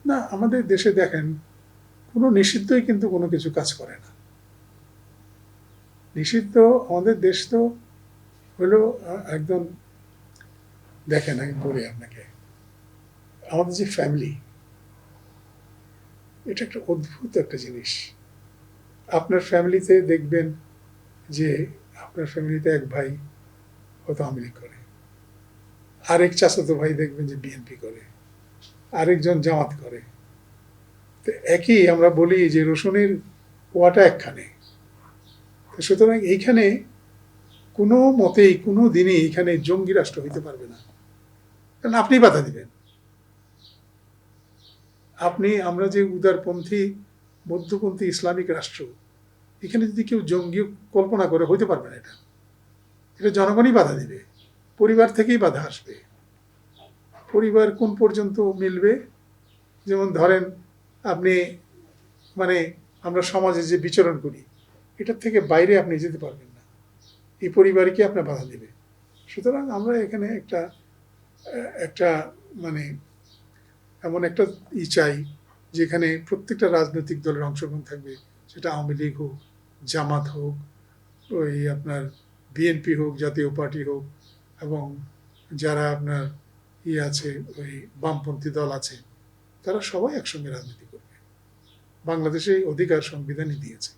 না, আমাদের দেশে দেখেন কোনো নিষিদ্ধই কিন্তু কোনো কিছু কাজ করে না। নিষিদ্ধ আমাদের দেশ তো হলো একদম, দেখেন আমি বলি আপনাকে, আমাদের যে ফ্যামিলি, এটা একটা অদ্ভুত একটা জিনিস। আপনার ফ্যামিলিতে দেখবেন যে আপনার ফ্যামিলিতে এক ভাই হয়তো আওয়ামী লীগ করে, আরেক চাচাতো ভাই দেখবেন যে বিএনপি করে, আরেকজন জামাত করে। তো একই আমরা বলি যে রসুনের কোয়াটা একখানে। সুতরাং এইখানে কোনো মতেই কোনো দিনই এখানে জঙ্গি রাষ্ট্র হইতে পারবে না, কারণ আপনি বাধা দিবেন। আমরা যে উদারপন্থী মধ্যপন্থী ইসলামিক রাষ্ট্র, এখানে যদি কেউ জঙ্গি কল্পনা করে, হইতে পারবে না। এটা এটা জনগণই বাধা দিবে, পরিবার থেকেই বাধা আসবে। পরিবার কোন পর্যন্ত মিলবে? যেমন ধরেন আপনি মানে আমরা সমাজে যে বিচরণ করি, এটার থেকে বাইরে আপনি যেতে পারবেন না, এই পরিবারকে আপনার বাধা দিবে। সুতরাং আমরা এখানে একটা একটা মানে এমন একটা চাই যেখানে প্রত্যেকটা রাজনৈতিক দলের অংশগ্রহণ থাকবে, সেটা আওয়ামী লীগ হোক, জামাত হোক, ওই আপনার বিএনপি হোক, জাতীয় পার্টি হোক, এবং যারা আপনার আছে ওই বামপন্থী দল আছে, তারা সবাই একসঙ্গে রাজনীতি করবে। বাংলাদেশে এই অধিকার সংবিধানই দিয়েছে।